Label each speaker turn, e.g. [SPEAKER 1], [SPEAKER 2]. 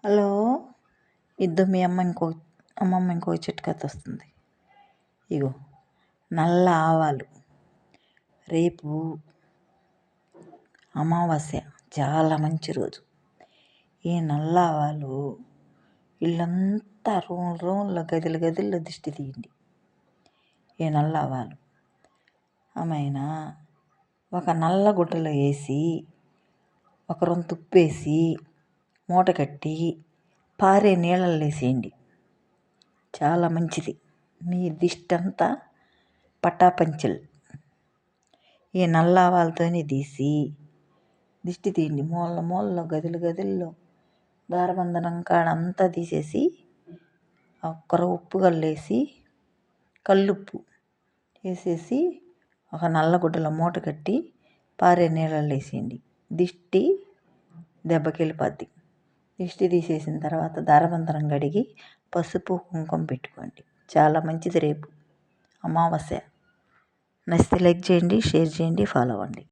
[SPEAKER 1] Hello. మీ అమ్మమ్మ ఇంకో చిట్కాతో వస్తుంది. ఇగో నల్ల ఆవాలు. రేపు అమావాస్య, చాలా మంచి రోజు. ఈ నల్ల ఆవాలు ఇల్లంతా రూమ్లో గదుల్లో దిష్టి తీయండి. ఈ నల్ల ఆవాలు ఆమెన ఒక నల్ల గుడ్డలో వేసి ఒక రొంత ఉప్పు వేసి మూట కట్టి పారే నీళ్ళల్లో వేసేయండి. చాలా మంచిది. మీ దిష్టి అంతా పటాపంచలు. ఈ నల్ల ఆవాలతోనే తీసి దిష్టి తీయండి. మూలలో గదుల్లో దారబంధనం కాడ అంతా తీసేసి ఒక్కరు ఉప్పు కల్లేసి కల్లుప్పు వేసేసి ఒక నల్ల గుడ్డలో మూట కట్టి పారే నీళ్ళల్లో వేసేయండి. దిష్టి దెబ్బకి వెళ్ళిపోద్ది. దిష్టి తీసేసిన తర్వాత దారబంధనం కడిగి పసుపు కుంకుమ పెట్టుకోండి. చాలా మంచిది. రేపు అమావాస్య. నచ్చితే లైక్ చేయండి, షేర్ చేయండి, ఫాలో అవ్వండి.